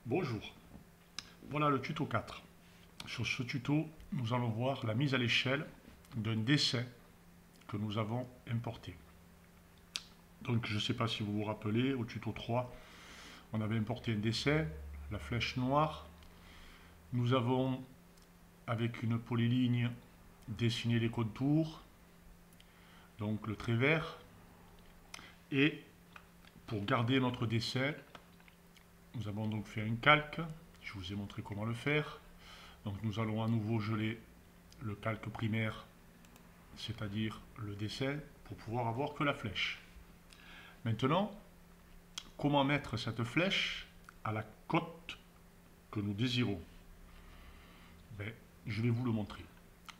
Bonjour, voilà le tuto 4. Sur ce tuto, nous allons voir la mise à l'échelle d'un dessin que nous avons importé. Donc je ne sais pas si vous vous rappelez, au tuto 3, on avait importé un dessin, la flèche noire. Nous avons, avec une polyligne, dessiné les contours, donc le trait vert. Et pour garder notre dessin, nous avons donc fait un calque. Je vous ai montré comment le faire. Donc nous allons à nouveau geler le calque primaire, c'est-à-dire le dessin, pour pouvoir avoir que la flèche. Maintenant, comment mettre cette flèche à la cote que nous désirons? Je vais vous le montrer.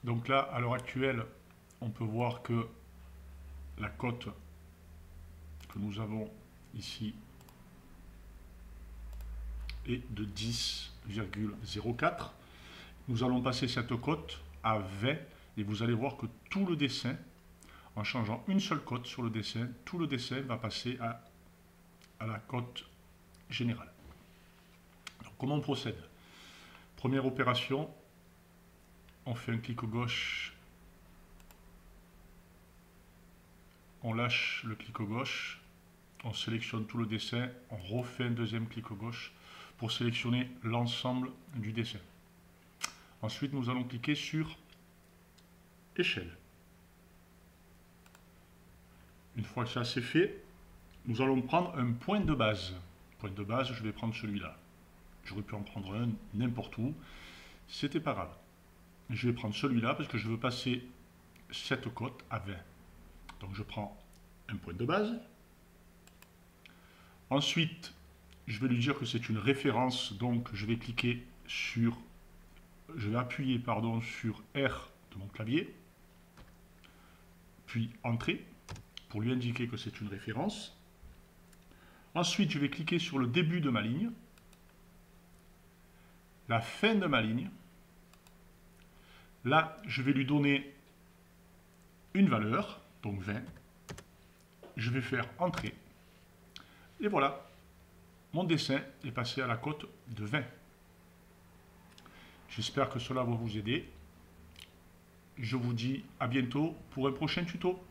Donc là, à l'heure actuelle, on peut voir que la cote que nous avons ici est de 10,04. Nous allons passer cette cote à 20 et vous allez voir que tout le dessin, en changeant une seule cote sur le dessin, tout le dessin va passer à la cote générale. Donc, comment on procède? Première opération, on fait un clic gauche, on lâche le clic gauche, on sélectionne tout le dessin, on refait un deuxième clic gauche pour sélectionner l'ensemble du dessin. Ensuite, nous allons cliquer sur échelle. Une fois que ça c'est fait, nous allons prendre un point de base. Point de base, je vais prendre celui-là. J'aurais pu en prendre un n'importe où. C'était pas grave. Je vais prendre celui-là parce que je veux passer cette cote à 20. Donc je prends un point de base. Ensuite, je vais lui dire que c'est une référence. Donc je vais cliquer sur... Je vais appuyer sur R de mon clavier. Puis Entrée pour lui indiquer que c'est une référence. Ensuite, je vais cliquer sur le début de ma ligne, la fin de ma ligne. Là, je vais lui donner une valeur, donc 20. Je vais faire Entrée. Et voilà, mon dessin est passé à la cote de 20. J'espère que cela va vous aider. Je vous dis à bientôt pour un prochain tuto.